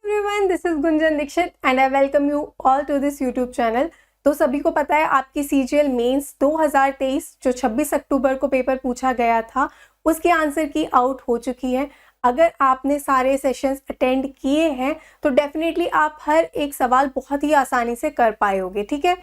Everyone, this is Gunjan Dikshit and I welcome you all to this YouTube channel. तो सभी को पता है आपकी सीजीएल मेंस 2023 जो 26 अक्टूबर को पेपर पूछा गया था उसके आंसर की आउट हो चुकी है। अगर आपने सारे सेशंस अटेंड किए हैं तो डेफिनेटली आप हर एक सवाल बहुत ही आसानी से कर पाए होगे। ठीक है,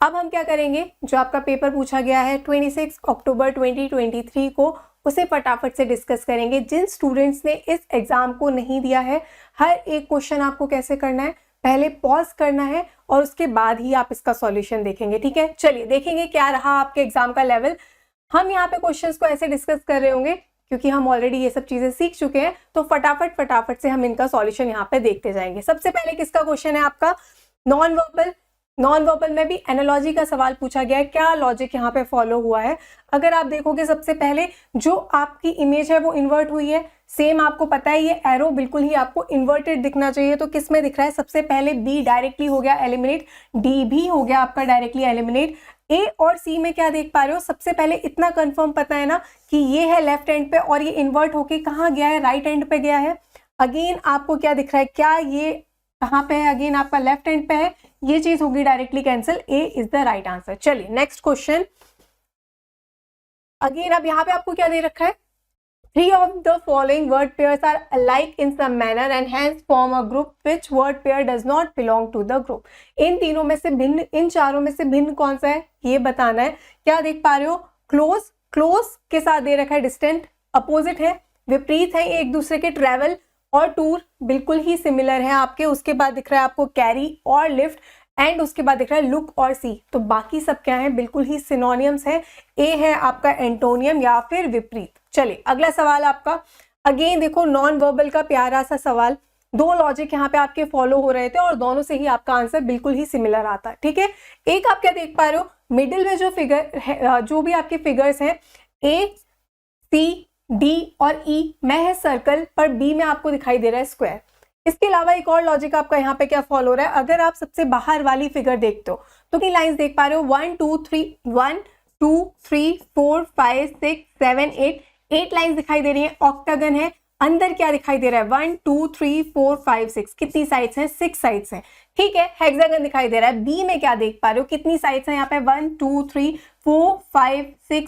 अब हम क्या करेंगे, जो आपका पेपर पूछा गया है 26 अक्टूबर 2023 को उसे फटाफट से डिस्कस करेंगे। जिन स्टूडेंट्स ने इस एग्जाम को नहीं दिया है, हर एक क्वेश्चन आपको कैसे करना है, पहले पॉज करना है और उसके बाद ही आप इसका सॉल्यूशन देखेंगे। ठीक है, चलिए देखेंगे क्या रहा आपके एग्जाम का लेवल। हम यहाँ पे क्वेश्चंस को ऐसे डिस्कस कर रहे होंगे क्योंकि हम ऑलरेडी ये सब चीजें सीख चुके हैं, तो फटाफट से हम इनका सॉल्यूशन यहाँ पे देखते जाएंगे। सबसे पहले किसका क्वेश्चन है आपका, नॉन वर्बल में भी एनालॉजी का सवाल पूछा गया है। क्या लॉजिक यहाँ पे फॉलो हुआ है, अगर आप देखोगे सबसे पहले जो आपकी इमेज है वो इन्वर्ट हुई है। सेम आपको पता है ये एरो बिल्कुल ही आपको इन्वर्टेड दिखना चाहिए, तो किस में दिख रहा है, सबसे पहले बी डायरेक्टली हो गया एलिमिनेट, डी भी हो गया आपका डायरेक्टली एलिमिनेट। ए और सी में क्या देख पा रहे हो, सबसे पहले इतना कंफर्म पता है ना कि ये है लेफ्ट एंड पे और ये इन्वर्ट होके कहाँ गया है, राइट एंड पे गया है। अगेन आपको क्या दिख रहा है, क्या ये कहाँ पे है, अगेन आपका लेफ्ट एंड पे है, ये चीज होगी directly cancel. A is the right answer. चलिए नेक्स्ट क्वेश्चन। अगेन अब यहाँ पे आपको क्या दे रखा है, 3 of the following word pairs are alike in some manner and hence form a group. Which word pair does not belong to the group? इन तीनों में से भिन्न, इन चारों में से भिन्न कौन सा है ये बताना है। क्या देख पा रहे हो, क्लोज के साथ दे रखा है डिस्टेंट, अपोजिट है, विपरीत है एक दूसरे के, ट्रेवल और टूर बिल्कुल ही सिमिलर है आपके। उसके बाद दिख रहा है आपको कैरी और लिफ्ट, एंड उसके बाद दिख रहा है लुक और सी, तो बाकी सब क्या है, बिल्कुल ही सिनोनियम्स है। ए है आपका एंटोनियम या फिर विपरीत। चलिए अगला सवाल आपका, अगेन देखो नॉन वर्बल का प्यारा सा सवाल। दो लॉजिक यहाँ पे आपके फॉलो हो रहे थे और दोनों से ही आपका आंसर बिल्कुल ही सिमिलर आता है। ठीक है, एक आप क्या देख पा रहे हो, मिडिल में जो फिगर है, जो भी आपके फिगर्स हैं ए सी डी और ई में है सर्कल, पर बी में आपको दिखाई दे रहा है स्क्वायर। इसके अलावा एक और लॉजिक आपका यहाँ पे क्या फॉलो हो रहा है, अगर आप सबसे बाहर वाली फिगर देखते हो तो कितनी लाइंस देख पा रहे हो, 1 2 3 4 5 6 7 8 लाइंस दिखाई दे रही है। ऑक्टागन है, अंदर क्या दिखाई दे रहा है, 1 2 3 4 5 6, कितनी साइड्स हैं, 6 साइड्स हैं। ठीक है, हेक्सागन दिखाई दे रहा है। बी में क्या देख पा रहे हो, कितनी साइड्स हैं यहाँ पे, 1 2 3 4 5 6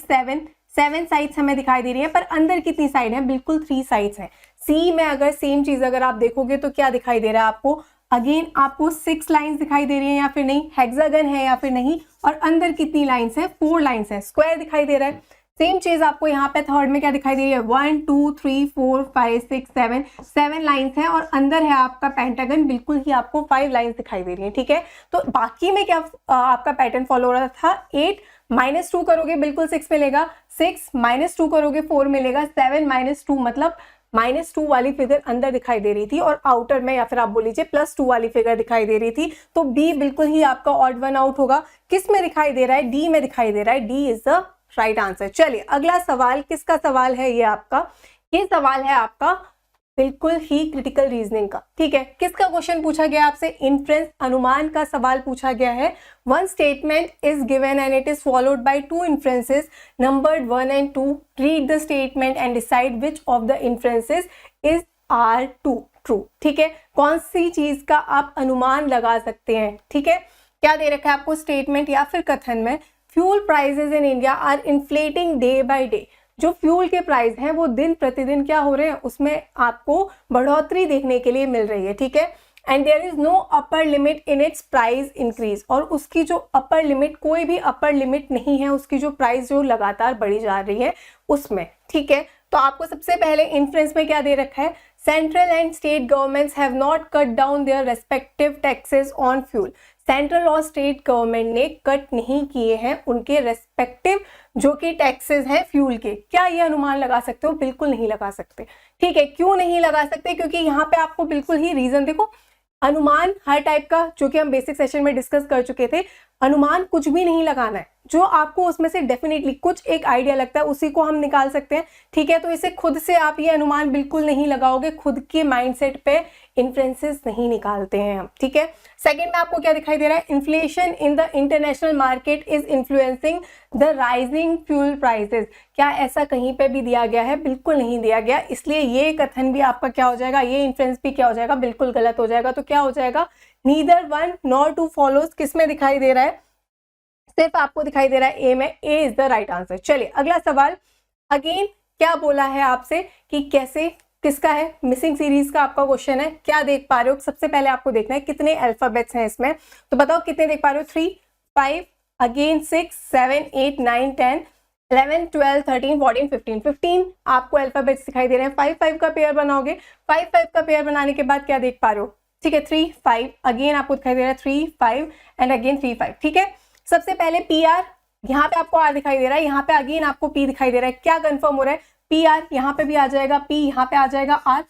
7 साइड्स हमें दिखाई दे रही है, पर अंदर कितनी साइड है, बिल्कुल 3 साइड्स हैं। सी में अगर सेम चीज अगर आप देखोगे तो क्या दिखाई दे रहा है आपको, अगेन आपको 6 लाइंस दिखाई दे रही है या फिर नहीं, हेक्सागन है या फिर नहीं, और अंदर कितनी लाइंस है, 4 लाइंस है, स्क्वायर दिखाई दे रहा है। सेम चीज आपको यहाँ पे थर्ड में क्या दिखाई दे रही है, 1 2 3 4 5 6 7 लाइंस है और अंदर है आपका पेंटागन, बिल्कुल ही आपको 5 लाइंस दिखाई दे रही है। ठीक है, तो बाकी में क्या आपका पैटर्न फॉलो हो रहा था, 8 -2 करोगे बिल्कुल 6 मिलेगा, 6 -2 करोगे 4 मिलेगा, 7 -2 मतलब -2 वाली फिगर अंदर दिखाई दे रही थी और आउटर में या फिर आप बोल लीजिए +2 वाली फिगर दिखाई दे रही थी। तो बी बिल्कुल ही आपका ऑड वन आउट होगा। किस में दिखाई दे रहा है, डी में दिखाई दे रहा है, D is the right answer. चलिए अगला सवाल, किसका सवाल है ये आपका, ये सवाल है आपका बिल्कुल ही क्रिटिकल रीजनिंग का। ठीक है, किसका क्वेश्चन पूछा गया आपसे, इन्फ्रेंस अनुमान का सवाल पूछा गया है। One statement is given and it is followed by 2 inferences numbered 1 and 2. Read the statement and decide which of the inferences is are true. ठीक है, कौन सी चीज का आप अनुमान लगा सकते हैं। ठीक है, क्या दे रखा है आपको स्टेटमेंट या फिर कथन में, fuel prices in India are inflating day by day. जो फ्यूल के प्राइस हैं वो दिन प्रतिदिन क्या हो रहे हैं, उसमें आपको बढ़ोतरी देखने के लिए मिल रही है। ठीक है, and there is no upper limit in its price increase, और उसकी जो अपर लिमिट, कोई भी अपर लिमिट नहीं है, उसकी जो प्राइस जो लगातार बढ़ी जा रही है उसमें। ठीक है, तो आपको सबसे पहले इन्फ्रेंस में क्या दे रखा है, central and state governments have not cut down their respective taxes on fuel. Central और स्टेट गवर्नमेंट ने कट नहीं किए हैं उनके रेस्पेक्टिव जो कि टैक्सेस हैं फ्यूल के। क्या ये अनुमान लगा सकते हो, बिल्कुल नहीं लगा सकते। ठीक है, क्यों नहीं लगा सकते, क्योंकि यहाँ पे आपको बिल्कुल ही रीजन देखो, अनुमान हर टाइप का, जो कि हम बेसिक सेशन में डिस्कस कर चुके थे, अनुमान कुछ भी नहीं लगाना है, जो आपको उसमें से डेफिनेटली कुछ एक आइडिया लगता है उसी को हम निकाल सकते हैं, ठीक है। तो इसे खुद से आप ये अनुमान बिल्कुल नहीं लगाओगे, खुद के माइंडसेट पे इन्फ्लुएंसेस नहीं निकालते हैं हम, ठीक है। सेकंड में आपको क्या दिखाई दे रहा है, inflation in the international market is influencing the rising fuel prices. क्या ऐसा कहीं पे भी दिया गया है? बिल्कुल नहीं दिया गया, इसलिए ये कथन भी आपका क्या हो जाएगा, ये इन्फ्लुएंस भी क्या हो जाएगा, बिल्कुल गलत हो जाएगा। तो क्या हो जाएगा, neither one nor two follows, किस में दिखाई दे रहा है, सिर्फ आपको दिखाई दे रहा है ए में, ए इज द राइट आंसर। चलिए अगला सवाल, अगेन क्या बोला है आपसे कि कैसे, किसका है, मिसिंग सीरीज का आपका क्वेश्चन है। क्या देख पा रहे हो, सबसे पहले आपको देखना है कितने अल्फाबेट्स हैं इसमें, तो बताओ कितने देख पा रहे हो, 3, 5, अगेन 6, 7, 8, 9, 10, 11, 12, 13, 14, 15, 15 आपको अल्फाबेट्स दिखाई दे रहे हैं। 5, 5 का पेयर बनाओगे, 5, 5 का पेयर बनाने के बाद क्या देख पा रहे हो, ठीक है, 3, 5, अगेन आपको दिखाई दे रहा है 3, 5 एंड अगेन 3, 5, ठीक है। सबसे पहले पी आर, यहाँ पे आपको आर दिखाई दे रहा है, यहाँ पे अगेन आपको पी दिखाई दे रहा है, क्या कंफर्म हो रहा है, पी आर यहाँ पे भी आ जाएगा, पी यहाँ पे आ जाएगा आर।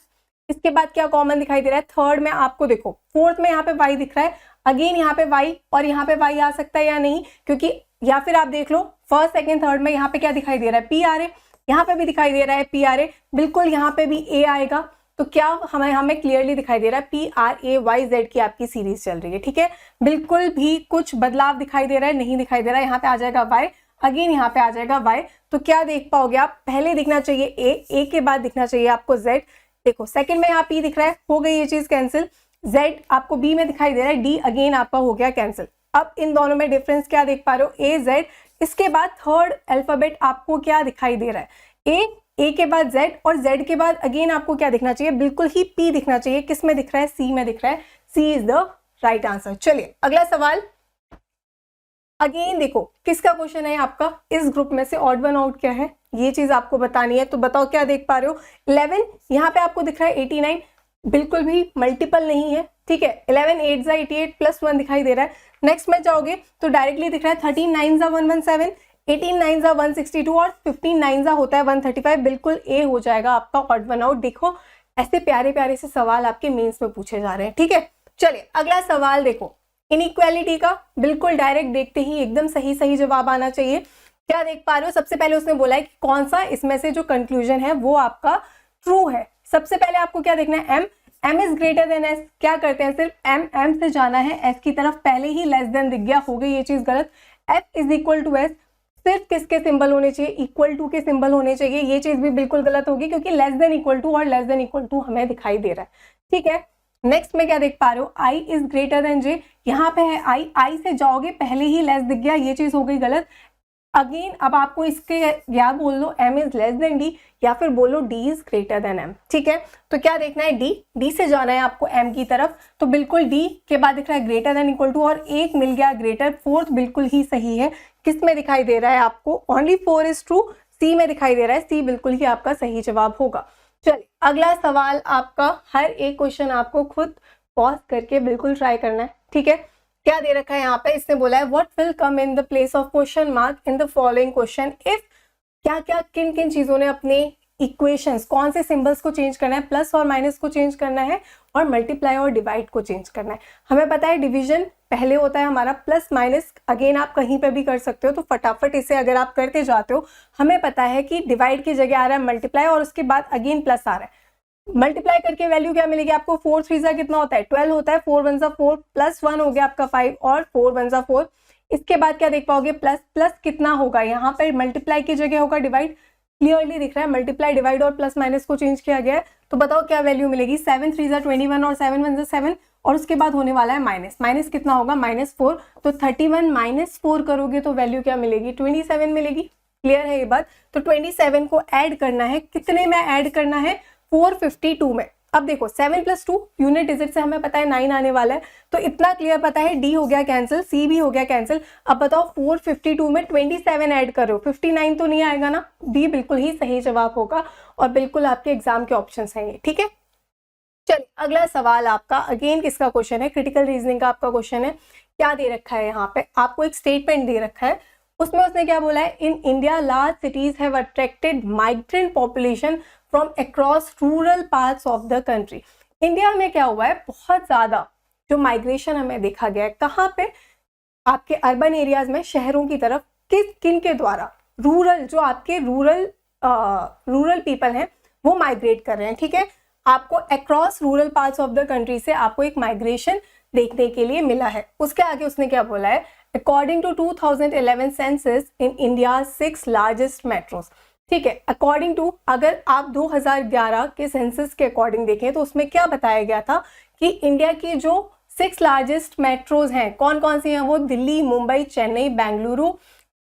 इसके बाद क्या कॉमन दिखाई दे रहा है, थर्ड में आपको देखो, फोर्थ में यहाँ पे वाई दिख रहा है, अगेन यहाँ पे वाई और यहाँ पे वाई आ सकता है या नहीं, क्योंकि या फिर आप देख लो फर्स्ट सेकंड थर्ड में यहाँ पे क्या दिखाई दे रहा है, पी आर ए, यहाँ पे भी दिखाई दे रहा है पी आर ए, बिल्कुल यहाँ पे भी ए आएगा। तो क्या हमें क्लियरली दिखाई दे रहा है P R A Y Z की आपकी सीरीज चल रही है, ठीक है। बिल्कुल भी कुछ बदलाव दिखाई दे रहा है, नहीं दिखाई दे रहा है। यहाँ पे आ जाएगा वाई, अगेन यहाँ पे आ जाएगा वाई। तो क्या देख पाओगे आप, पहले दिखना चाहिए ए के बाद दिखना चाहिए आपको जेड। देखो सेकंड में यहाँ पी दिख रहा है, हो गई ये चीज कैंसिल, जेड आपको बी में दिखाई दे रहा है, डी अगेन आपका हो गया कैंसिल। अब इन दोनों में डिफरेंस क्या देख पा रहे हो, ए जेड। इसके बाद थर्ड अल्फाबेट आपको क्या दिखाई दे रहा है, ए के बाद जेड और जेड के बाद अगेन आपको क्या दिखना चाहिए, बिल्कुल ही पी दिखना चाहिए। किस में दिख रहा है, सी में दिख रहा है, C is the right answer. चलिए अगला सवाल, अगेन देखो किसका क्वेश्चन है आपका, इस ग्रुप में से ऑड वन आउट क्या है, ये चीज आपको बतानी है। तो बताओ क्या देख पा रहे हो, 11 यहाँ पे आपको दिख रहा है 89, बिल्कुल भी मल्टीपल नहीं है, ठीक है। 11 8 जा 88 प्लस 1 दिखाई दे रहा है। नेक्स्ट में जाओगे तो डायरेक्टली दिख रहा है 13 9 जा 117, 18 9 जा 162 और 15 9 जा होता है 135, बिल्कुल ए हो जाएगा आपका ऑड वन आउट। देखो ऐसे प्यारे प्यारे से सवाल आपके मेंस में पूछे जा रहे हैं, ठीक है। चलिए अगला सवाल देखो, इनइक्वालिटी का बिल्कुल डायरेक्ट देखते ही एकदम सही सही जवाब आना चाहिए। क्या देख पा रहे हो, सबसे पहले उसने बोला है कि कौन सा इसमें से जो कंक्लूजन है वो आपका ट्रू है। सबसे पहले आपको क्या देखना है, M is greater than S. क्या करते हैं, सिर्फ एम से जाना है एस की तरफ, पहले ही लेस देन दिख गया, हो गई ये चीज गलत। F is equal to S, सिर्फ किसके सिंबल होने चाहिए, इक्वल टू के सिंबल होने चाहिए, ये चीज भी बिल्कुल गलत होगी क्योंकि लेस देन इक्वल टू और लेस देन इक्वल टू हमें दिखाई दे रहा है, ठीक है। नेक्स्ट में क्या देख पा रहे हो, आई इज ग्रेटर देन जे, यहाँ पे है आई से जाओगे पहले ही लेस दिख गया, ये चीज हो गई गलत। अगेन अब आपको इसके या बोल लो M is less than D या फिर बोलो D is greater than M, ठीक है। तो क्या देखना है, डी से जाना है आपको एम की तरफ, तो बिल्कुल डी के बाद दिख रहा है ग्रेटर देन इक्वल टू और एक मिल गया ग्रेटर, फोर्थ बिल्कुल ही सही है। किस में दिखाई दे रहा है आपको, ओनली 4 इज ट्रू, सी में दिखाई दे रहा है, सी बिल्कुल ही आपका सही जवाब होगा। चलिए अगला सवाल आपका, हर एक क्वेश्चन आपको खुद पॉज करके बिल्कुल ट्राई करना है, ठीक है। क्या दे रखा है यहाँ पे, इसने बोला है what will come in the place of question mark in the following question if, क्या क्या किन किन चीजों ने अपने इक्वेशंस, कौन से सिंबल्स को चेंज करना है, प्लस और माइनस को चेंज करना है और मल्टीप्लाई और डिवाइड को चेंज करना है। हमें पता है डिवीजन पहले होता है हमारा, प्लस माइनस अगेन आप कहीं पे भी कर सकते हो, तो फटाफट इसे अगर आप करते जाते हो, हमें पता है कि डिवाइड की जगह आ रहा है मल्टीप्लाई और उसके बाद अगेन प्लस आ रहा है। मल्टीप्लाई करके वैल्यू क्या मिलेगी आपको, 4 3 जा कितना होता है 12 होता है, 4 1 जा 4 प्लस 1 हो गया आपका 5 और 4 1 जा 4। इसके बाद क्या देख पाओगे, प्लस प्लस कितना होगा, यहाँ पर मल्टीप्लाई की जगह होगा डिवाइड, क्लियरली दिख रहा है मल्टीप्लाई डिवाइड और प्लस माइनस को चेंज किया गया है। तो बताओ क्या वैल्यू मिलेगी, 7 3 जा 21 और 7 1 जा 7 और उसके बाद होने वाला है माइनस, माइनस कितना होगा -4, तो 31 - 4 करोगे तो वैल्यू क्या मिलेगी, 27 मिलेगी। क्लियर है ये बात। तो 27 को ऐड करना है, कितने में ऐड करना है, 452 में। अब देखो 7 + 2 यूनिट डिजिट से हमें पता है 9 आने वाला है, तो इतना क्लियर पता है, डी हो गया कैंसिल, सी भी हो गया कैंसिल। अब बताओ 452 में 27 ऐड करो, 59 तो नहीं आएगा ना, डी बिल्कुल ही सही जवाब होगा और बिल्कुल आपके एग्जाम के ऑप्शंस हैं ये, ठीक है। चलिए अगला सवाल आपका, अगेन किसका क्वेश्चन है, क्रिटिकल रीजनिंग का आपका क्वेश्चन है। क्या दे रखा है यहाँ पे, आपको एक स्टेटमेंट दे रखा है, उसमें उसने क्या बोला है, in India large cities have attracted migrant population from across rural parts of the country. India में क्या हुआ है, बहुत ज्यादा जो माइग्रेशन हमें देखा गया है, कहाँ पे, आपके अर्बन एरियाज में, शहरों की तरफ किन के द्वारा, रूरल, जो आपके रूरल पीपल हैं वो माइग्रेट कर रहे हैं, ठीक है। आपको across rural parts of the country से आपको एक माइग्रेशन देखने के लिए मिला है। उसके आगे उसने क्या बोला है, according to 2011 census in India 6 largest metros, ठीक है। अकॉर्डिंग टू, अगर आप 2011 के सेंसस के अकॉर्डिंग देखें तो उसमें क्या बताया गया था कि इंडिया की जो 6 लार्जेस्ट मेट्रोज हैं कौन कौन सी हैं, वो Delhi, Mumbai, Chennai, Bengaluru,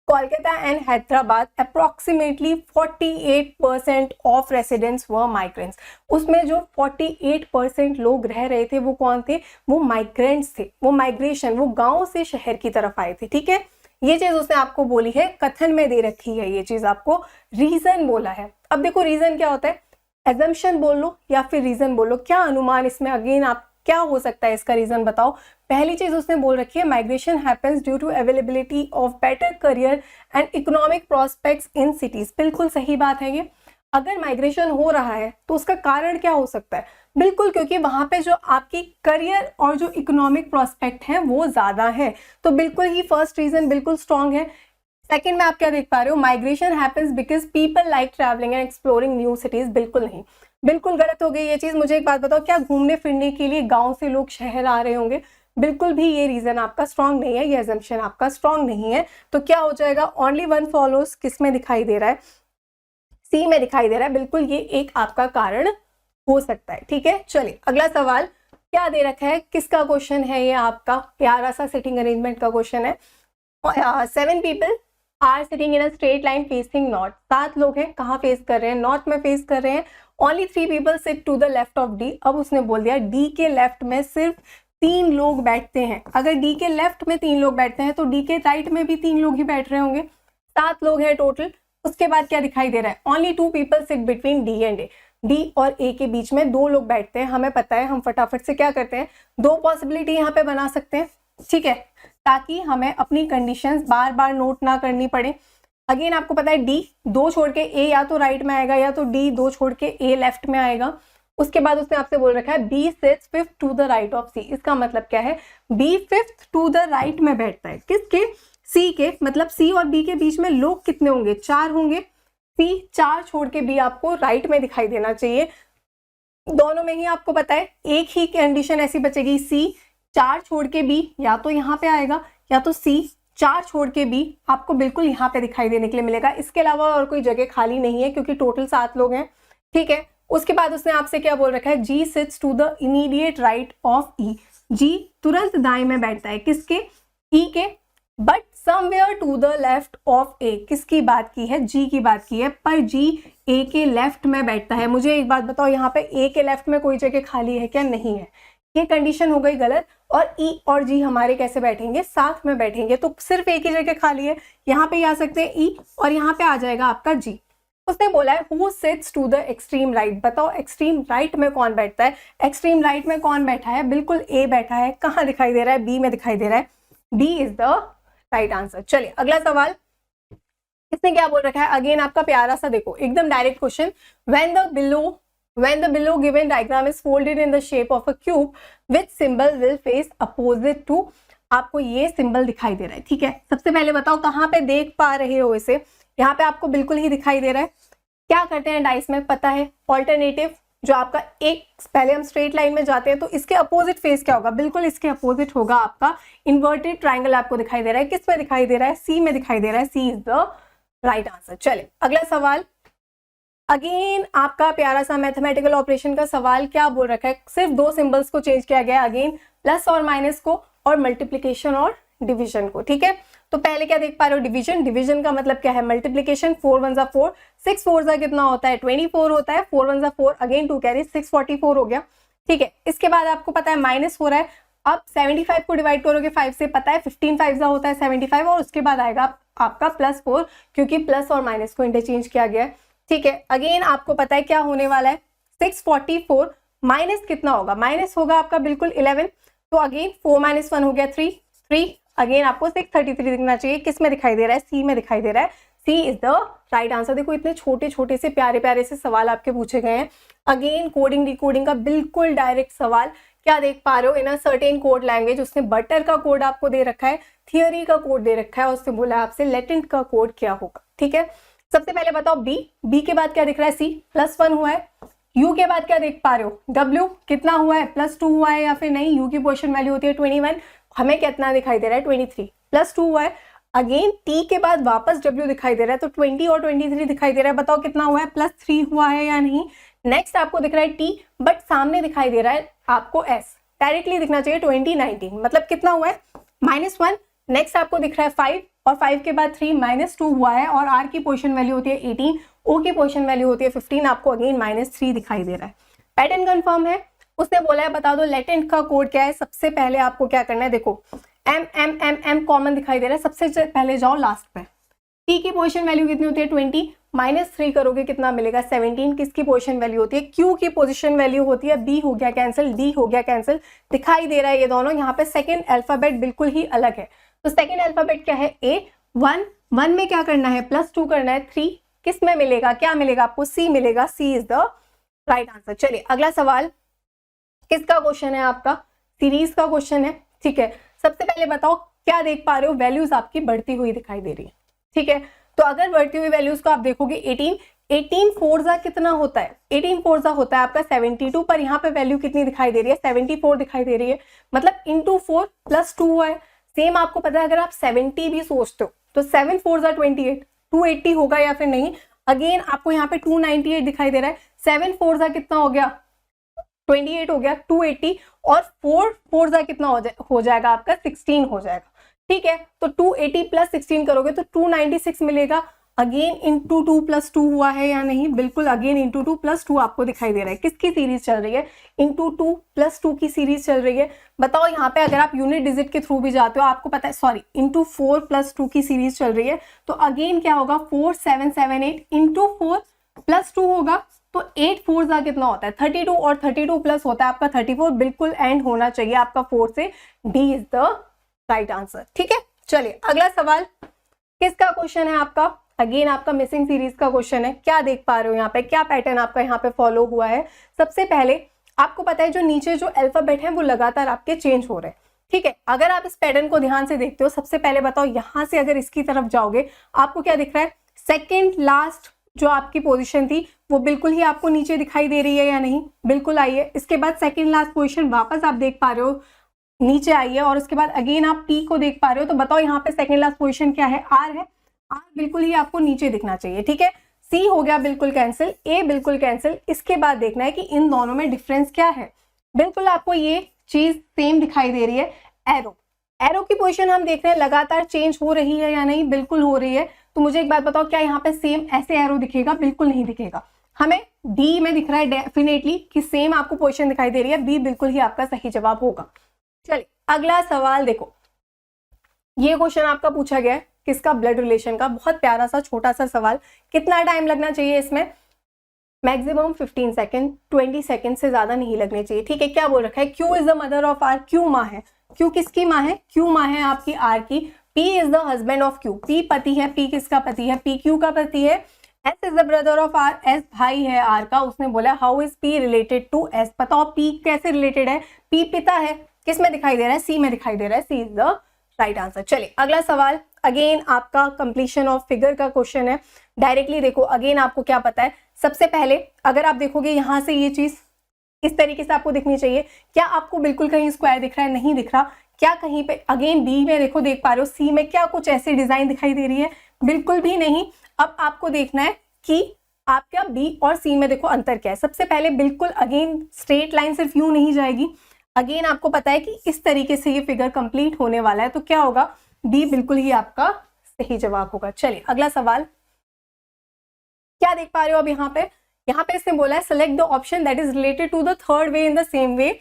Kolkata and Hyderabad. Approximately 48% of residents were migrants. उसमें जो 48% लोग रह रहे थे वो कौन थे, वो माइग्रेंट्स थे। वो माइग्रेशन, वो गांव से शहर की तरफ आए थे, ठीक है। ये चीज उसने आपको बोली है, कथन में दे रखी है ये चीज, आपको रीजन बोला है। अब देखो रीजन क्या होता है, एजम्पशन बोल लो या फिर रीजन बोलो, क्या अनुमान इसमें, अगेन आप क्या हो सकता है इसका रीजन बताओ। पहली चीज उसने बोल रखी है, migration happens due to availability of better career and economic prospects in cities. बिल्कुल सही बात है ये। अगर माइग्रेशन हो रहा है तो उसका कारण क्या हो सकता है, बिल्कुल क्योंकि वहां पे जो आपकी करियर और जो इकोनॉमिक प्रोस्पेक्ट है वो ज्यादा है, तो बिल्कुल ही फर्स्ट रीजन बिल्कुल स्ट्रॉन्ग है। सेकंड में आप क्या देख पा रहे हो, migration happens because people like travelling and exploring new cities. बिल्कुल नहीं, बिल्कुल गलत हो गई ये चीज। मुझे एक बात बताओ, क्या घूमने फिरने के लिए गांव से लोग शहर आ रहे होंगे? बिल्कुल भी ये रीजन आपका स्ट्रॉन्ग नहीं है, ये अजम्पशन आपका स्ट्रॉन्ग नहीं है। तो क्या हो जाएगा, ओनली वन फॉलोज किस में दिखाई दे रहा है, सी में दिखाई दे रहा है। बिल्कुल ये एक आपका कारण हो सकता है, ठीक है। चलिए अगला सवाल क्या दे रखा है, किसका क्वेश्चन है ये, आपका प्यारा सा सिटिंग अरेंजमेंट का क्वेश्चन है। 7 people are sitting in a straight line facing north. 7 लोग हैं, कहाँ फेस कर रहे हैं, नॉर्थ में फेस कर रहे हैं। Only 3 people sit to the left of D. अब उसने बोल दिया डी के लेफ्ट में सिर्फ 3 लोग बैठते हैं। अगर डी के लेफ्ट में 3 लोग बैठते हैं तो डी के राइट में भी 3 लोग ही बैठ रहे होंगे। 7 लोग हैं टोटल। उसके बाद क्या दिखाई दे रहा है, only 2 people sit between D and A. D और ए के बीच में 2 लोग बैठते हैं। हमें पता है, हम फटाफट से क्या करते हैं, 2 पॉसिबिलिटी यहाँ पे बना सकते हैं, ठीक है, ताकि हमें अपनी कंडीशंस बार बार नोट ना करनी पड़े। अगेन आपको पता है डी 2 छोड़ के ए या तो राइट में आएगा या तो डी 2 छोड़ के ए लेफ्ट में आएगा। उसके बाद उसने आपसे बोल रखा है B sits 5th to the right of C. इसका मतलब क्या है, B 5th to the right में बैठता है, किसके, सी के। मतलब सी और बी के बीच में लोग कितने होंगे, 4 होंगे। सी 4 छोड़ के बी आपको राइट में दिखाई देना चाहिए। दोनों में ही आपको पता है एक ही कंडीशन ऐसी बचेगी, सी 4 छोड़ के बी या तो यहाँ पे आएगा या तो सी 4 छोड़ के बी आपको बिल्कुल यहाँ पे दिखाई देने के लिए मिलेगा। इसके अलावा और कोई जगह खाली नहीं है क्योंकि टोटल 7 लोग हैं, ठीक है। उसके बाद उसने आपसे क्या बोल रखा है, G sits to the immediate right of E. G तुरंत दाएं में बैठता है, किसके, ई के। But somewhere to the left of A, किसकी बात की है, जी की बात की है, पर जी ए के लेफ्ट में बैठता है। मुझे एक बात बताओ, यहाँ पे ए के लेफ्ट में कोई जगह खाली है क्या, नहीं है। ये कंडीशन हो गई गलत। और ई और जी हमारे कैसे बैठेंगे, साथ में बैठेंगे, तो सिर्फ एक ही जगह खाली है, यहाँ पे आ सकते हैं ई और यहाँ पे आ जाएगा आपका जी। उसने बोला है who sits to the extreme right. बताओ एक्सट्रीम राइट में कौन बैठता है, एक्सट्रीम राइट में कौन बैठा है, बिल्कुल ए बैठा है। कहाँ दिखाई दे रहा है, बी में दिखाई दे रहा है। B is the right answer. चलिए अगला सवाल, इसने क्या बोल रखा है, अगेन आपका प्यारा सा देखो एकदम direct question. When the below given diagram is folded in the shape of a cube, which symbol will face opposite to? आपको ये सिंबल दिखाई दे रहा है, ठीक है। सबसे पहले बताओ कहाँ पे देख पा रहे हो इसे, यहाँ पे आपको बिल्कुल ही दिखाई दे रहा है। क्या करते हैं डाइस में, पता है, ऑल्टरनेटिव जो आपका एक, पहले हम स्ट्रेट लाइन में जाते हैं तो इसके अपोजिट फेस क्या होगा, बिल्कुल इसके अपोजिट होगा आपका इन्वर्टेड ट्राइंगल। आपको दिखाई दे रहा है, किस में दिखाई दे रहा है, सी में दिखाई दे रहा है। C is the right answer. चले अगला सवाल, अगेन आपका प्यारा सा मैथमेटिकल ऑपरेशन का सवाल। क्या बोल रखा है, सिर्फ 2 सिंबल्स को चेंज किया गया, अगेन प्लस और माइनस को, और मल्टीप्लीकेशन और डिवीजन को, ठीक है। तो पहले क्या देख पा रहे हो, डिवीजन। डिवीजन का मतलब क्या है, मल्टीप्लीकेशन। 4 1 4, 6 4 कितना होता है, 24 होता है। 4 1 4, अगेन 2 कैरी, 644 हो गया, ठीक है। इसके बाद आपको पता है माइनस हो रहा है। अब 75 को डिवाइड करोगे 5 से, पता है 15 5 होता है 75, और उसके बाद आएगा आपका +4, क्योंकि प्लस और माइनस को इंटरचेंज किया गया है, ठीक है। अगेन आपको पता है क्या होने वाला है, 644 माइनस कितना होगा, माइनस होगा आपका बिल्कुल 11। तो अगेन 4 - 1 हो गया 3 3। अगेन आपको 633 दिखना चाहिए, किस में दिखाई दे रहा है, सी में दिखाई दे रहा है। C is the right answer. देखो इतने छोटे छोटे से प्यारे प्यारे से सवाल आपके पूछे गए हैं। अगेन कोडिंग डिकोडिंग का बिल्कुल डायरेक्ट सवाल। क्या देख पा रहे हो, इन अ सर्टेन कोड लैंग्वेज, उसने बटर का कोड आपको दे रखा है, थियरी का कोड दे रखा है, और उसने बोला आपसे लेटेंट का कोड क्या होगा। ठीक है, सबसे पहले बताओ बी के बाद क्या दिख रहा है, सी +1 हुआ है। यू के बाद क्या देख पा रहे हो, डब्ल्यू कितना हुआ है, +2 हुआ है या फिर नहीं, यू की पोजीशन वैल्यू होती है 21, हमें कितना दिखाई दे रहा है 23, +2 हुआ है। अगेन टी के बाद वापस डब्ल्यू दिखाई दे रहा है, तो 20 और 23 दिखाई दे रहा है, बताओ कितना हुआ है, +3 हुआ है या नहीं। नेक्स्ट आपको दिख रहा है टी, बट सामने दिखाई दे रहा है आपको एस, डायरेक्टली दिखना चाहिए 2019, मतलब कितना हुआ है, -1। नेक्स्ट आपको दिख रहा है 5, और 5 के बाद 3 -2 हुआ है, और आर की पोजीशन वैल्यू होती है 18, ओ की पोजीशन वैल्यू होती है 15, आपको अगेन -3 दिखाई दे रहा है। पैटर्न कंफर्म है। उसने बोला है बता दो लेटेंट का कोड क्या है। सबसे पहले आपको क्या करना है, देखो M M M M common दिखाई दे रहा है, सबसे पहले जाओ लास्ट पे। टी की पोजीशन वैल्यू कितनी होती है 20, -3 करोगे कितना मिलेगा 17, किसकी पोजीशन वैल्यू होती है, क्यू की पोजीशन वैल्यू होती है, बी हो गया कैंसिल, डी हो गया कैंसिल, दिखाई दे रहा है ये दोनों। यहाँ पे सेकेंड अल्फाबेट बिल्कुल ही अलग है, तो सेकेंड अल्फाबेट क्या है, ए। 1 में क्या करना है, +2 करना है, 3 किस में मिलेगा, क्या मिलेगा आपको, सी मिलेगा, सी इज द राइट आंसर। चलिए अगला सवाल किसका क्वेश्चन है आपका, सीरीज का क्वेश्चन है। ठीक है, सबसे पहले बताओ क्या देख पा रहे हो, वैल्यूज आपकी बढ़ती हुई दिखाई दे रही है। ठीक है, तो अगर बढ़ती हुई वैल्यूज को आप देखोगे 18 फोरजा कितना होता है, 18 फोरजा होता है आपका 72, पर यहाँ पे वैल्यू कितनी दिखाई दे रही है, 74 दिखाई दे रही है, मतलब इंटू 4 +2 हुआ है। सेम आपको पता है अगर आप 70 भी सोचते हो तो 7 4 28, 280 होगा या फिर नहीं। अगेन आपको यहाँ पे 298 दिखाई दे रहा है, 7 4 कितना हो गया 28 हो गया, 280, और 4 4 कितना हो जाएगा आपका 16 हो जाएगा। ठीक है, तो 280 + 16 करोगे तो 296 मिलेगा। अगेन इंटू 2 + 2 हुआ है या नहीं, बिल्कुल अगेन इंटू 2 + 2 आपको दिखाई दे रहा है। किसकी सीरीज चल रही है, इंटू 2 + 2 की सीरीज चल रही है। बताओ यहाँ पे अगर आप यूनिट डिजिट के थ्रू भी जाते हो, आपको पता है सॉरी इंटू 4 + 2 की सीरीज चल रही है, तो अगेन क्या होगा 4778 इंटू 4 + 2 होगा, तो 8 4 कितना होता है 32, और 32 प्लस होता है आपका 34, बिल्कुल एंड होना चाहिए आपका 4 से, D is the right answer. ठीक है, चलिए अगला सवाल किसका क्वेश्चन है आपका, अगेन आपका मिसिंग सीरीज का क्वेश्चन है। क्या देख पा रहे हो यहाँ पे, क्या पैटर्न आपका यहाँ पे फॉलो हुआ है। सबसे पहले आपको पता है जो नीचे जो अल्फाबेट है वो लगातार आपके चेंज हो रहे हैं। ठीक है, अगर आप इस पैटर्न को ध्यान से देखते हो, सबसे पहले बताओ यहाँ से अगर इसकी तरफ जाओगे आपको क्या दिख रहा है, सेकेंड लास्ट जो आपकी पोजीशन थी वो बिल्कुल ही आपको नीचे दिखाई दे रही है या नहीं, बिल्कुल आई है। इसके बाद सेकेंड लास्ट पोजीशन वापस आप देख पा रहे हो नीचे आई है, और उसके बाद अगेन आप टी को देख पा रहे हो, तो बताओ यहाँ पे सेकेंड लास्ट पोजीशन क्या है, आर है, आर बिल्कुल ही आपको नीचे दिखना चाहिए। ठीक है, सी हो गया बिल्कुल कैंसिल, ए बिल्कुल कैंसिल। इसके बाद देखना है कि इन दोनों में डिफरेंस क्या है, बिल्कुल आपको ये चीज सेम दिखाई दे रही है। एरो, एरो की पोजीशन हम देख रहे हैं लगातार चेंज हो रही है या नहीं, बिल्कुल हो रही है। तो मुझे एक बात बताओ क्या यहाँ पे सेम ऐसे एरो दिखेगा, बिल्कुल नहीं दिखेगा। हमें डी में दिख रहा है डेफिनेटली कि सेम आपको पोजीशन दिखाई दे रही है, बी बिल्कुल ही आपका सही जवाब होगा। चलिए अगला सवाल देखो, ये क्वेश्चन आपका पूछा गया है किसका, ब्लड रिलेशन का, बहुत प्यारा सा छोटा सा सवाल। कितना टाइम लगना चाहिए इसमें, मैक्सिमम 15 सेकंड, 20 सेकंड से ज्यादा नहीं लगने चाहिए। ठीक है, क्या बोल रखा है, Q is the mother of R, Q माँ है, क्यू किसकी माँ है, क्यू माँ है आपकी आर की। P is the husband of Q, P पति है, पी किसका पति है, पी क्यू का पति है। S is the brother of R, S भाई है आर का। उसने बोला how is P related to S, बताओ पी कैसे रिलेटेड है, पी पिता है, किस में दिखाई दे रहा है, सी में दिखाई दे रहा है, C is the right answer. चलिए अगला सवाल, अगेन आपका कंप्लीशन ऑफ फिगर का क्वेश्चन है। डायरेक्टली देखो, अगेन आपको क्या पता है, सबसे पहले अगर आप देखोगे यहाँ से ये चीज इस तरीके से आपको दिखनी चाहिए। क्या आपको बिल्कुल कहीं स्क्वायर दिख रहा है, नहीं दिख रहा। क्या कहीं पे अगेन बी में देखो, देख पा रहे हो, सी में क्या कुछ ऐसी डिजाइन दिखाई दे रही है, बिल्कुल भी नहीं। अब आपको देखना है कि आपका बी और सी में देखो अंतर क्या है। सबसे पहले बिल्कुल अगेन स्ट्रेट लाइन सिर्फ यूं नहीं जाएगी, अगेन आपको पता है कि इस तरीके से ये फिगर कंप्लीट होने वाला है, तो क्या होगा, बी बिल्कुल ही आपका सही जवाब होगा। चलिए अगला सवाल, क्या देख पा रहे हो अब यहाँ पे इसने बोला है select the option that is related to the third way in the same way,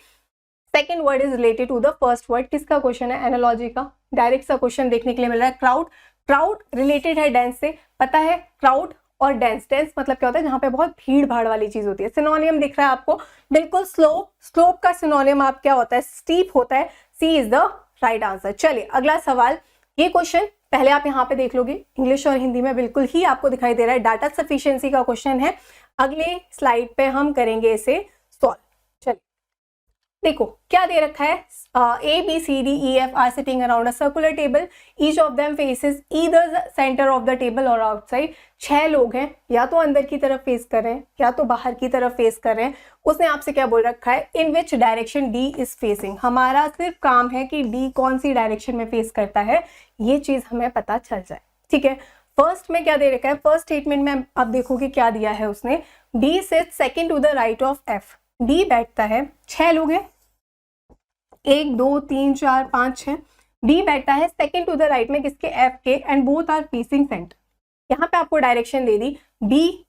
second word is related to the first word. किसका क्वेश्चन है, एनालॉजी का। डायरेक्ट सा क्वेश्चन देखने के लिए मिल रहा है। क्राउड, क्राउड रिलेटेड है डेंस से, पता है क्राउड और डेंस, डेंस मतलब क्या होता है, जहां पे बहुत भीड़ भाड़ वाली चीज होती है। सिनोनियम दिख रहा है आपको, बिल्कुल स्लोप, स्लोप का सिनोनियम आप क्या होता है, स्टीप होता है। C is the right answer. चलिए अगला सवाल, ये क्वेश्चन पहले आप यहाँ पे देख लोगे, इंग्लिश और हिंदी में बिल्कुल ही आपको दिखाई दे रहा है। डाटा सफिशिएंसी का क्वेश्चन है, अगले स्लाइड पे हम करेंगे इसे सॉल्व। चलिए देखो क्या दे रखा है, A B C D E F are sitting around a circular table, each of them faces either the center of the table or outside। 6 लोग हैं, या तो अंदर की तरफ फेस कर रहे हैं या तो बाहर की तरफ फेस कर रहे हैं। उसने आपसे क्या बोल रखा है, in which direction D is facing. हमारा सिर्फ काम है कि D कौन सी डायरेक्शन में फेस करता है, ये चीज हमें पता चल जाए, ठीक है। फर्स्ट में क्या दे रखा है, फर्स्ट स्टेटमेंट में आप देखोगे क्या दिया है उसने, D sits second to the right of F। D बैठता है, 6 लोग हैं, 1 2 3 4 5 6। डी बैठता है सेकंड टू द राइट में किसके, एफ के, and both are facing centre. यहाँ पे आपको डायरेक्शन दे दी, B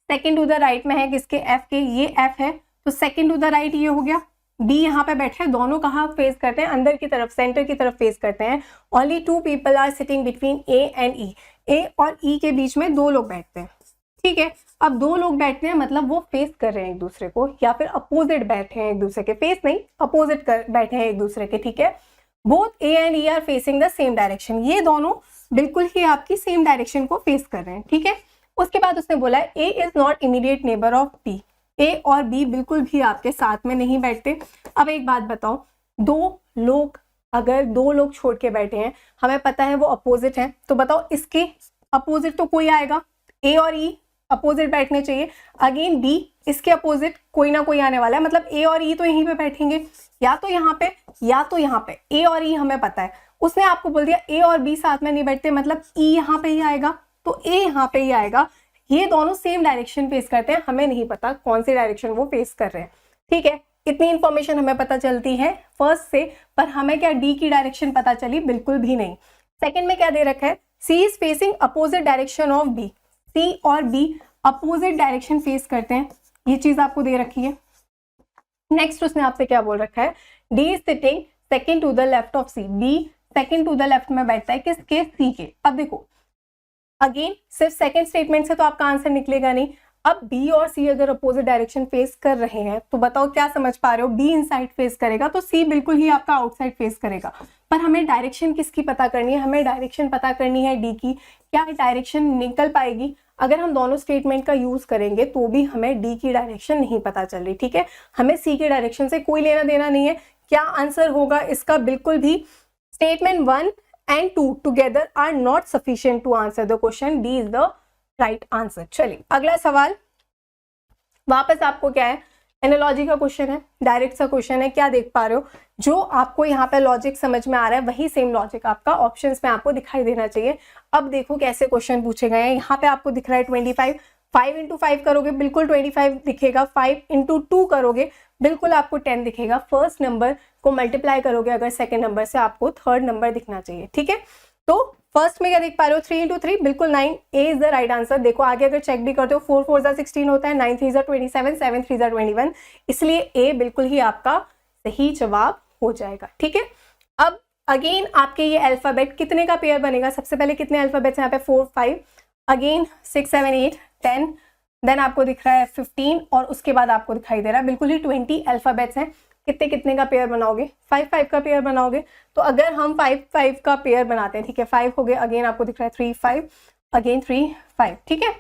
second to the right में है किसके, एफ के, ये एफ है तो सेकंड टू द राइट ये हो गया। डी यहाँ पे बैठे हैं, दोनों कहाँ फेस करते हैं, अंदर की तरफ, सेंटर की तरफ फेस करते हैं। Only 2 people are sitting between A and E. A और ई के बीच में 2 लोग बैठते हैं, ठीक है। अब 2 लोग बैठते हैं मतलब वो फेस कर रहे हैं एक दूसरे को, या फिर अपोजिट बैठे हैं एक दूसरे के, फेस नहीं अपोजिट बैठे हैं एक दूसरे के, ठीक है। Both A and E R facing the same direction. ये दोनों बिल्कुल ही आपकी सेम डायरेक्शन को फेस कर रहे हैं, ठीक है। उसके बाद उसने बोला है A is not immediate neighbour of B. A और बी बिल्कुल भी आपके साथ में नहीं बैठते। अब एक बात बताओ, 2 लोग अगर 2 लोग छोड़ के बैठे हैं, हमें पता है वो अपोजिट है, तो बताओ इसके अपोजिट तो कोई आएगा, ए और ई अपोजिट बैठने चाहिए। अगेन बी इसके अपोजिट कोई ना कोई आने वाला है, मतलब ए और ई तो यहीं पे बैठेंगे, या तो यहाँ पे या तो यहाँ पे। ए और ई हमें पता है, उसने आपको बोल दिया ए और बी साथ में नहीं बैठते, मतलब ई यहाँ पे ही आएगा तो ए यहाँ पे ही आएगा। ये दोनों सेम डायरेक्शन फेस करते हैं, हमें नहीं पता कौन सी डायरेक्शन वो फेस कर रहे हैं, ठीक है। इतनी इंफॉर्मेशन हमें पता चलती है फर्स्ट से, पर हमें क्या डी की डायरेक्शन पता चली, बिल्कुल भी नहीं। सेकेंड में क्या दे रखा है, C is facing opposite direction of B. C और बी अपोजिट डायरेक्शन फेस करते हैं, ये चीज आपको दे रखी है। नेक्स्ट उसने आपसे क्या बोल रखा है, D is sitting second to the left of C. B second to the left में बैठता है किसके, सी के। अब देखो अगेन सिर्फ सेकेंड स्टेटमेंट से तो आपका आंसर निकलेगा नहीं। अब बी और सी अगर अपोजिट डायरेक्शन फेस कर रहे हैं तो बताओ क्या समझ पा रहे हो, बी इनसाइड फेस करेगा तो सी बिल्कुल ही आपका आउटसाइड फेस करेगा। पर हमें डायरेक्शन किसकी पता करनी है, हमें डायरेक्शन पता करनी है डी की। क्या डायरेक्शन निकल पाएगी, अगर हम दोनों स्टेटमेंट का यूज करेंगे तो भी हमें डी की डायरेक्शन नहीं पता चल रही, ठीक है। हमें सी की डायरेक्शन से कोई लेना देना नहीं है। क्या आंसर होगा इसका, बिल्कुल भी statement 1 and 2 together are not sufficient to answer the question. D is the right answer. चलिए अगला सवाल, वापस आपको क्या है, एनालॉजी का क्वेश्चन है, डायरेक्ट सा क्वेश्चन है। क्या देख पा रहे हो, जो आपको यहाँ पे लॉजिक समझ में आ रहा है वही सेम लॉजिक आपका ऑप्शंस में आपको दिखाई देना चाहिए। अब देखो कैसे क्वेश्चन पूछे गए हैं। यहाँ पे आपको दिख रहा है 25, 5 into 5 करोगे बिल्कुल 25 दिखेगा, 5 into 2 करोगे बिल्कुल आपको 10 दिखेगा। फर्स्ट नंबर को मल्टीप्लाई करोगे अगर सेकंड नंबर से, आपको थर्ड नंबर दिखना चाहिए, ठीक है। तो फर्स्ट में क्या देख पा रहे हो, 3 into 3 बिल्कुल 9, ए इज द राइट आंसर। देखो आगे अगर चेक भी करते हो, 4 4 16 होता है, 9 3 27, 7 3 21, इसलिए ए बिल्कुल ही आपका सही जवाब हो जाएगा, ठीक है। अब अगेन आपके ये अल्फाबेट कितने का पेयर बनेगा, सबसे पहले कितने अल्फाबेट्स यहाँ पे 4 5, अगेन 6 7 8 10, देन आपको दिख रहा है 15, और उसके बाद आपको दिखाई दे रहा है बिल्कुल ही 20 अल्फाबेट्स हैं। कितने कितने का पेयर बनाओगे, 5 5 का पेयर बनाओगे। तो अगर हम 5 5 का पेयर बनाते हैं, ठीक है, 5 हो गए, अगेन आपको दिख रहा है 3 5, अगेन 3 5, ठीक है।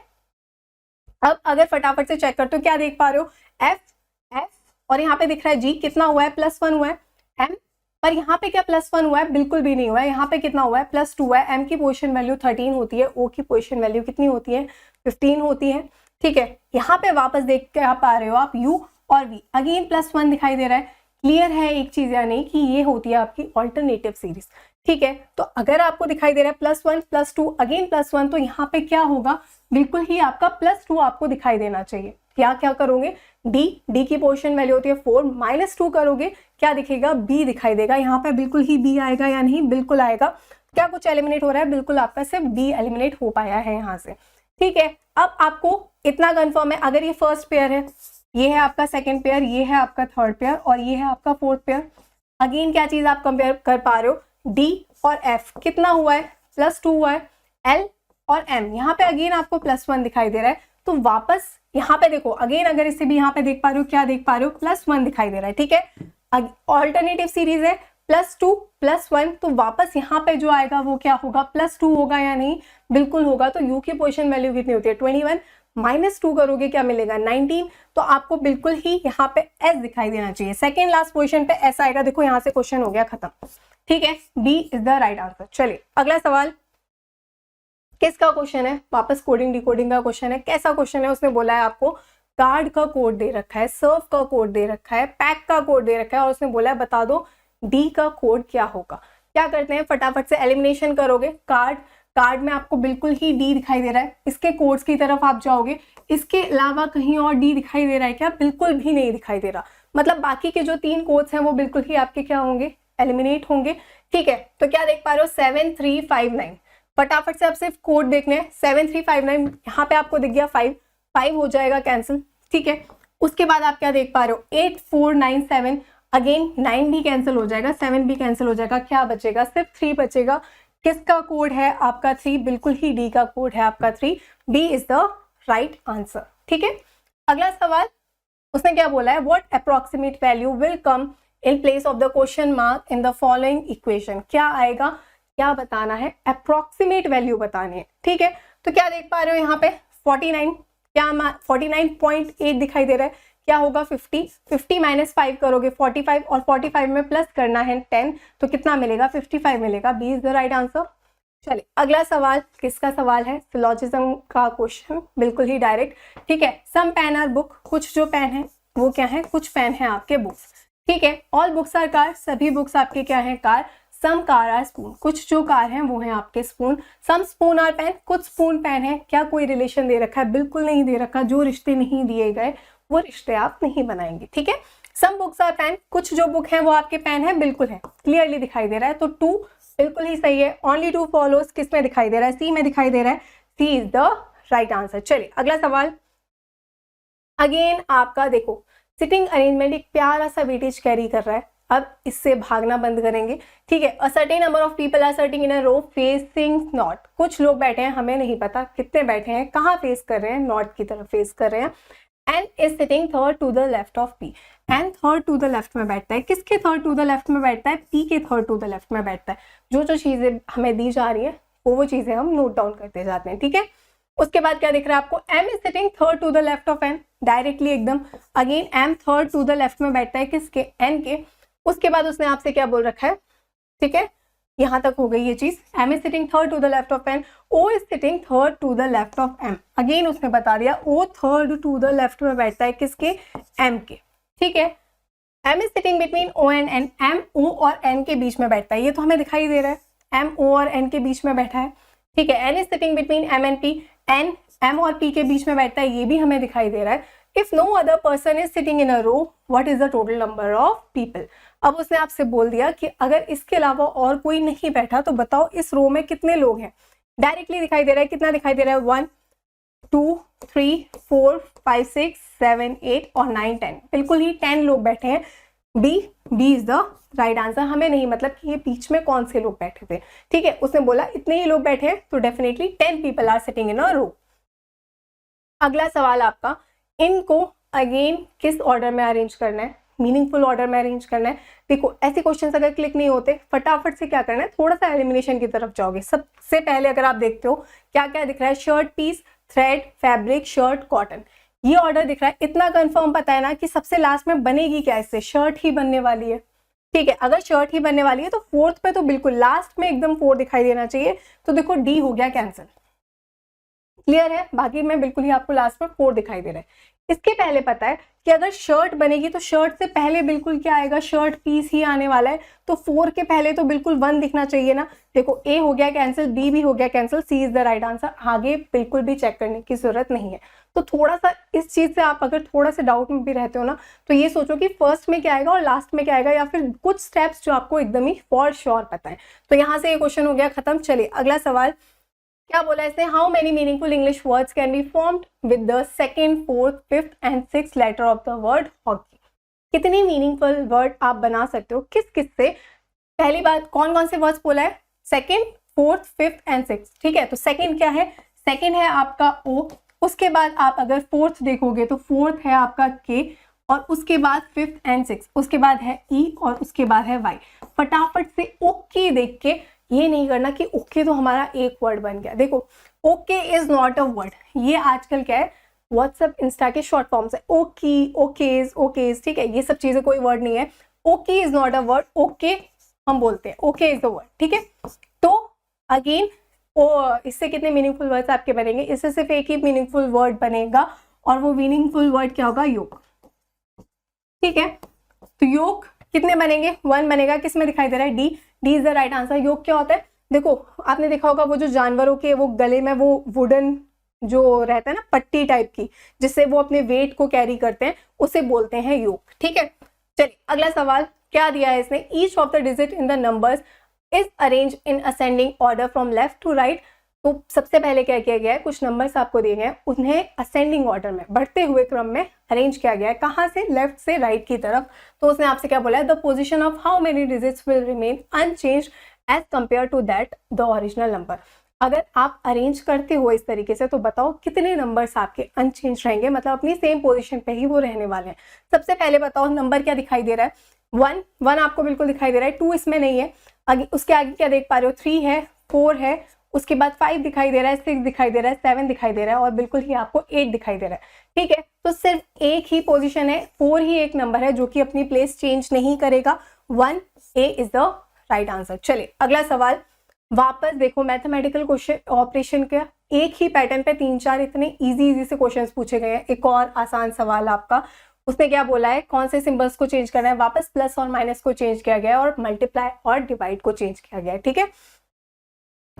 अब अगर फटाफट से चेक करते हो, क्या देख पा रहे हो, एफ एफ, और यहाँ पे दिख रहा है जी, कितना हुआ है, +1 हुआ है। एम पर यहाँ पे क्या +1 हुआ है, बिल्कुल भी नहीं हुआ है। यहाँ पे कितना हुआ है, +2 हुआ है। एम की पोजीशन वैल्यू 13 होती है, ओ की पोजीशन वैल्यू कितनी होती है, 15 होती है, ठीक है। यहाँ पे वापस देख के आप पा रहे हो आप यू और वी, अगेन +1 दिखाई दे रहा है। क्लियर है एक चीज या नहीं कि ये होती है आपकी ऑल्टरनेटिव सीरीज, ठीक है। तो अगर आपको दिखाई दे रहा है +1 +2 अगेन +1, तो यहाँ पे क्या होगा, बिल्कुल ही आपका +2 आपको दिखाई देना चाहिए। क्या क्या करोगे, डी की पोजीशन वैल्यू होती है 4, -2 करोगे, क्या दिखेगा, बी दिखाई देगा। यहाँ पे बिल्कुल ही बी आएगा या नहीं, बिल्कुल आएगा। क्या कुछ एलिमिनेट हो रहा है, बिल्कुल आपका सिर्फ बी एलिमिनेट हो पाया है यहाँ से, ठीक है। अब आपको इतना कंफर्म है, अगर ये फर्स्ट पेयर है, ये है आपका सेकंड पेयर, ये है आपका थर्ड पेयर, और ये है आपका फोर्थ पेयर। अगेन क्या चीज आप कंपेयर कर पा रहे हो, डी और एफ कितना हुआ है, +2 हुआ है। एल और एम यहाँ पे अगेन आपको +1 दिखाई दे रहा है। तो वापस यहाँ पे देखो, अगेन अगर इसे भी यहाँ पे देख पा रहे हो, क्या देख पा रहे हो, +1 दिखाई दे रहा है, ठीक है। ऑल्टरनेटिव सीरीज है, +2 +1, तो वापस यहाँ पे जो आएगा वो क्या होगा, +2 होगा या नहीं, बिल्कुल होगा। तो u की पोजीशन वैल्यू कितनी होती है 21, -2 करोगे क्या मिलेगा 19, तो आपको बिल्कुल ही यहाँ पे s दिखाई देना चाहिए। सेकेंड लास्ट पोजीशन पे s आएगा। देखो यहाँ से क्वेश्चन हो गया खत्म, ठीक है, b is the right answer. चलिए अगला सवाल किसका क्वेश्चन है, वापस कोडिंग डिकोडिंग का क्वेश्चन है। कैसा क्वेश्चन है, उसने बोला है आपको कार्ड का कोड दे रखा है, सर्व का कोड दे रखा है, पैक का कोड दे रखा है और उसने बोला है बता दो डी का कोड क्या होगा। क्या करते हैं, फटाफट से एलिमिनेशन करोगे। कार्ड में आपको बिल्कुल ही डी दिखाई दे रहा है, इसके कोड्स की तरफ आप जाओगे, इसके अलावा कहीं और डी दिखाई दे रहा है क्या, बिल्कुल भी नहीं दिखाई दे रहा। मतलब बाकी के जो 3 कोड्स हैं वो बिल्कुल ही आपके क्या होंगे, एलिमिनेट होंगे। ठीक है, तो क्या देख पा रहे हो 7359, फटाफट से आप सिर्फ कोड देखने हैं। 7359 यहाँ पे आपको दिख गया 5 हो जाएगा कैंसिल। ठीक है, उसके बाद आप क्या देख पा रहे हो 8497, अगेन 9 भी कैंसिल हो जाएगा, 7 भी कैंसिल हो जाएगा, क्या बचेगा, सिर्फ 3 बचेगा। किसका कोड है आपका 3, बिल्कुल ही डी का कोड है आपका 3, B is the right answer. ठीक है, अगला सवाल उसने क्या बोला है, what approximate value will come in place of the question mark in the following equation. क्या आएगा, क्या बताना है, अप्रोक्सीमेट वैल्यू बतानी है। ठीक है, तो क्या देख पा रहे हो यहाँ पे 49, क्या 49.8 दिखाई दे रहा है, क्या होगा 50 माइनस 5 करोगे 45 और 45 में प्लस करना है 10, तो कितना मिलेगा 55 मिलेगा, B is the right answer. चलिए अगला सवाल किसका सवाल है, फिलोजिज्म का क्वेश्चन, बिल्कुल ही डायरेक्ट। ठीक है, सम पेन आर बुक, कुछ जो पेन है वो क्या है, कुछ पेन है आपके बुक्स। ठीक है, ऑल बुक्स आर कार, सभी बुक्स आपके क्या है car. Some car are spoon, कुछ जो कार हैं वो हैं आपके spoon. Some spoon are pen, कुछ स्पून पेन है, क्या कोई रिलेशन दे रखा है, बिल्कुल नहीं दे रखा। जो रिश्ते नहीं दिए गए वो रिश्ते आप नहीं बनाएंगे। ठीक है, सम बुक्स आर पेन, कुछ जो बुक है वो आपके पेन है, बिल्कुल है, क्लियरली दिखाई दे रहा है, तो 2 बिल्कुल ही सही है। ओनली 2 फॉलोज, किस में दिखाई दे रहा है, सी में दिखाई दे रहा है, C is the right answer. चलिए अगला सवाल, अगेन आपका देखो सिटिंग अरेंजमेंट एक प्यारा सा वेटेज कैरी कर रहा है। अब इससे भागना बंद करेंगे। ठीक है, a certain number of people are sitting in a row facing north, कुछ लोग बैठे हैं, हमें नहीं पता कितने बैठे हैं, कहाँ फेस कर रहे हैं, नॉर्थ की तरफ फेस कर रहे हैं। And is sitting third to the left of P, and third to the left में बैठता है, किसके थर्ड टू द लेफ्ट में बैठता है, पी के थर्ड टू द लेफ्ट में बैठता है। जो जो चीजें हमें दी जा रही है वो चीजें हम नोट डाउन करते जाते हैं। ठीक है, उसके बाद क्या दिख रहा है आपको, M is sitting third to the left of N, directly एकदम, again M third to the left में बैठता है किसके, एन के। उसके बाद उसने आपसे क्या बोल रखा है, ठीक है, यहां तक हो गई ये चीज, M is sitting third to the left of N, O is sitting third to the left of M, again उसने बता दिया O third to the left में बैठता है किसके, एम के। ठीक है, M is sitting between O and N, M O और एन के बीच में बैठता है, ये तो हमें दिखाई दे रहा है, एम ओ और एन के बीच में बैठा है। ठीक है, N is sitting between M and P, N M और पी के बीच में बैठता है, ये भी हमें दिखाई दे रहा है। If no other person is sitting in a row, what is the total number of people. अब उसने आपसे बोल दिया कि अगर इसके अलावा और कोई नहीं बैठा तो बताओ इस रो में कितने लोग हैं। डायरेक्टली दिखाई दे रहा है, कितना दिखाई दे रहा है, 1 2 3 4 5 6 7 8 और 9 10, बिल्कुल ही 10 लोग बैठे हैं। B is the right answer. हमें नहीं मतलब कि ये बीच में कौन से लोग बैठे थे। ठीक है, उसने बोला इतने ही लोग बैठे हैं, तो definitely 10 people are sitting in a row. अगला सवाल आपका, इनको अगेन किस ऑर्डर में अरेंज करना है, मीनिंगफुल ऑर्डर में अरेंज करना है। देखो ऐसे क्वेश्चंस अगर क्लिक नहीं होते, फटाफट से क्या करना है, थोड़ा सा एलिमिनेशन की तरफ जाओगे। सबसे पहले अगर आप देखते हो क्या क्या दिख रहा है, shirt piece, thread, fabric, shirt, cotton, ये ऑर्डर दिख रहा है। इतना कंफर्म पता है ना कि सबसे लास्ट में बनेगी क्या, इससे शर्ट ही बनने वाली है। ठीक है, अगर शर्ट ही बनने वाली है तो फोर्थ पे तो बिल्कुल लास्ट में एकदम 4 दिखाई देना चाहिए, तो देखो डी हो गया कैंसिल। क्लियर है, बाकी में बिल्कुल ही आपको लास्ट में 4 दिखाई दे रहा है। इसके पहले पता है कि अगर शर्ट बनेगी तो शर्ट से पहले बिल्कुल क्या आएगा, शर्ट पीस ही आने वाला है, तो 4 के पहले तो बिल्कुल 1 दिखना चाहिए ना। देखो ए हो गया कैंसिल, बी भी हो गया cancel, C is the right answer. आगे बिल्कुल भी चेक करने की जरूरत नहीं है। तो थोड़ा सा इस चीज से आप अगर थोड़ा सा डाउट में भी रहते हो ना, तो ये सोचो कि फर्स्ट में क्या आएगा और लास्ट में क्या आएगा, या फिर कुछ स्टेप्स जो आपको एकदम ही फॉर श्योर पता है। तो यहाँ से ये क्वेश्चन हो गया खत्म। चलिए अगला सवाल क्या बोला इसने, how many meaningful English words can be formed with the second, fourth, fifth and sixth letter of the word hockey. कितनी मीनिंगफुल वर्ड आप बना सकते हो, किस किस से। पहली बात, कौन कौन से वर्ड्स बोला है, second, fourth, fifth and sixth. ठीक है, तो सेकंड क्या है, सेकंड है आपका ओ। उसके बाद आप अगर फोर्थ देखोगे तो फोर्थ है आपका के, और उसके बाद 5th and 6th, उसके बाद है ई और उसके बाद है वाई। फटाफट से ओके देख के ये नहीं करना कि ओके तो हमारा एक वर्ड बन गया। देखो okay is not a word, ये आजकल क्या है व्हाट्सएप इंस्टा के शॉर्ट फॉर्म्स है, ओकी, ओकेज, ठीक है, ये सब चीजें कोई वर्ड नहीं है। Okay is not a word, okay हम बोलते हैं, ओके इज द वर्ड, ठीक है। तो अगेन इससे कितने मीनिंगफुल वर्ड्स आपके बनेंगे, इससे सिर्फ एक ही मीनिंगफुल वर्ड बनेगा और वो मीनिंगफुल वर्ड क्या होगा, योग, ठीक है। तो योग कितने बनेंगे, 1 बनेगा। किस में दिखाई दे रहा है, D is the right answer. योग क्या होता है, देखो आपने देखा होगा वो जो जानवरों के वो गले में वो वुडन जो रहता है ना पट्टी टाइप की, जिससे वो अपने वेट को कैरी करते हैं, उसे बोलते हैं योग, ठीक है। चलिए अगला सवाल क्या दिया है इसने, each of the digit in the numbers is arrange in ascending order from left to right. तो सबसे पहले क्या किया गया है, कुछ नंबर्स आपको दिए गए हैं, उन्हें असेंडिंग ऑर्डर में बढ़ते हुए क्रम में अरेंज किया गया है। कहाँ से, लेफ्ट से राइट की तरफ। तो उसने आपसे क्या बोला है, the position of how many digits will remain unchanged as compare to that the original number. अगर आप अरेंज करते हो इस तरीके से तो बताओ कितने नंबर्स आपके अनचेंज रहेंगे, मतलब अपनी सेम पोजीशन पे ही वो रहने वाले हैं। सबसे पहले बताओ नंबर क्या दिखाई दे रहा है, 1 आपको बिल्कुल दिखाई दे रहा है, 2 इसमें नहीं है। आगे उसके आगे क्या देख पा रहे हो, 3 है, 4 है, उसके बाद 5 दिखाई दे रहा है, 6 दिखाई दे रहा है, 7 दिखाई दे रहा है और बिल्कुल ही आपको 8 दिखाई दे रहा है, ठीक है। तो सिर्फ एक ही पोजीशन है, 4 ही एक नंबर है जो कि अपनी प्लेस चेंज नहीं करेगा। 1A is the right answer. चलिए अगला सवाल, वापस देखो मैथमेटिकल क्वेश्चन ऑपरेशन का एक ही पैटर्न पे 3-4 इतने इजी से क्वेश्चंस पूछे गए हैं। एक और आसान सवाल आपका, उसने क्या बोला है, कौन से सिंबल्स को चेंज करना है, वापस प्लस और माइनस को चेंज किया गया है और मल्टीप्लाई और डिवाइड को चेंज किया गया है, ठीक है।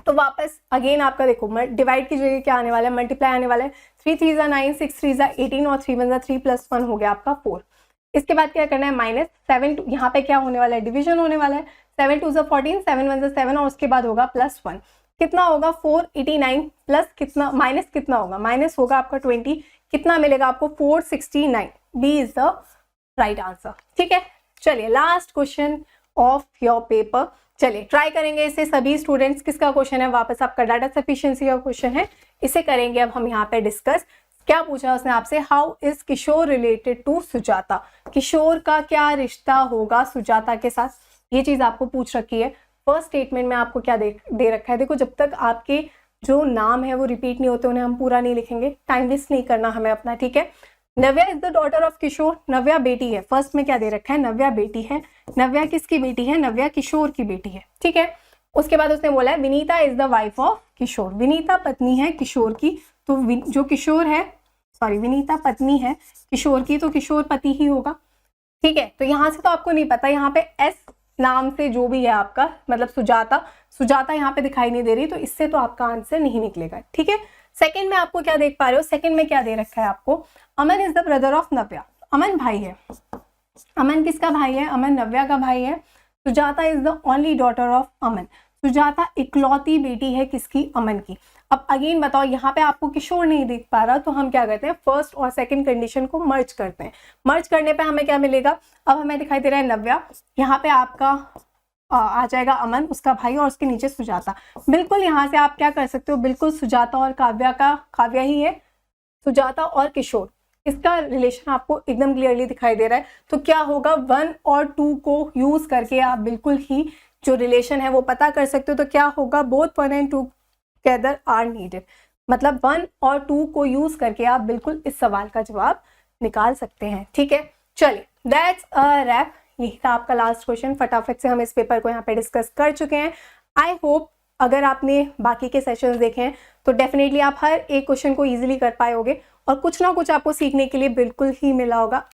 तो वापस अगेन आपका देखो डिवाइड की जगह क्या आने वाला है, मल्टीप्लाई आने वाला है। 3 3 जा 9, 6 3 जा 18 और 3 1 जा 3 + 1 हो गया आपका 4। इसके बाद क्या करना है, माइनस 7, यहाँ पे क्या होने वाला है, डिवीजन होने वाला है। 7 2 जा 14, 7 1 जा 7 और उसके बाद होगा +1, कितना होगा 489 प्लस कितना, माइनस कितना होगा, माइनस होगा आपका 20, कितना मिलेगा आपको 469। B is the right answer, ठीक है। चलिए last question of your paper, चलिए ट्राई करेंगे इसे सभी स्टूडेंट्स। किसका क्वेश्चन है, वापस आपका डाटा सफिशिएंसी का क्वेश्चन है, इसे करेंगे अब हम यहाँ पे डिस्कस। क्या पूछा उसने आपसे, how is Kishore related to Sujata, Kishore का क्या रिश्ता होगा सुजाता के साथ, ये चीज आपको पूछ रखी है। फर्स्ट स्टेटमेंट में आपको क्या दे रखा है, देखो जब तक आपके जो नाम है वो रिपीट नहीं होते उन्हें हम पूरा नहीं लिखेंगे, टाइम वेस्ट नहीं करना हमें अपना, ठीक है। नव्या इज द डॉटर ऑफ किशोर, नव्या बेटी है, फर्स्ट में क्या दे रखा है, नव्या बेटी है। नव्या किसकी बेटी है, नव्या किशोर की बेटी है, ठीक है। उसके बाद उसने बोला है Vinita is the wife of Kishore, Vinita पत्नी है किशोर की। तो जो किशोर है, सॉरी विनीता पत्नी है किशोर की, तो किशोर पति ही होगा, ठीक है। तो यहाँ से तो आपको नहीं पता, यहाँ पे एस नाम से जो भी है आपका मतलब सुजाता यहाँ पे दिखाई नहीं दे रही, तो इससे तो आपका आंसर नहीं निकलेगा, ठीक है। सेकंड में आपको क्या देख पा रहे हो, सेकंड में क्या दे रखा है आपको, अमन इज द ब्रदर ऑफ नव्या, अमन भाई है। अमन किसका भाई है, अमन नव्या का भाई है। Sujata is the only daughter of Aman, Sujata इकलौती बेटी है किसकी, अमन की। अब अगेन बताओ यहाँ पे आपको किशोर नहीं दिख पा रहा, तो हम क्या करते हैं, फर्स्ट और सेकंड कंडीशन को मर्ज करते हैं। मर्ज करने पे हमें क्या मिलेगा, अब हमें दिखाई दे रहा है नव्या, यहाँ पे आपका आ जाएगा अमन उसका भाई और उसके नीचे सुजाता। बिल्कुल यहाँ से आप क्या कर सकते हो, बिल्कुल सुजाता और काव्या ही है, सुजाता और किशोर, इसका रिलेशन आपको एकदम क्लियरली दिखाई दे रहा है। तो क्या होगा, 1 और 2 को यूज करके आप बिल्कुल ही जो रिलेशन है वो पता कर सकते हो। तो क्या होगा, both 1 and 2 together are needed, मतलब 1 और 2 को यूज करके आप बिल्कुल इस सवाल का जवाब निकाल सकते हैं, ठीक है। चलिए दैट्स अ रैप, यही था आपका लास्ट क्वेश्चन। फटाफट से हम इस पेपर को यहाँ पे डिस्कस कर चुके हैं। आई होप अगर आपने बाकी के सेशंस देखे हैं तो डेफिनेटली आप हर एक क्वेश्चन को इजीली कर पाए होगे और कुछ ना कुछ आपको सीखने के लिए बिल्कुल ही मिला होगा।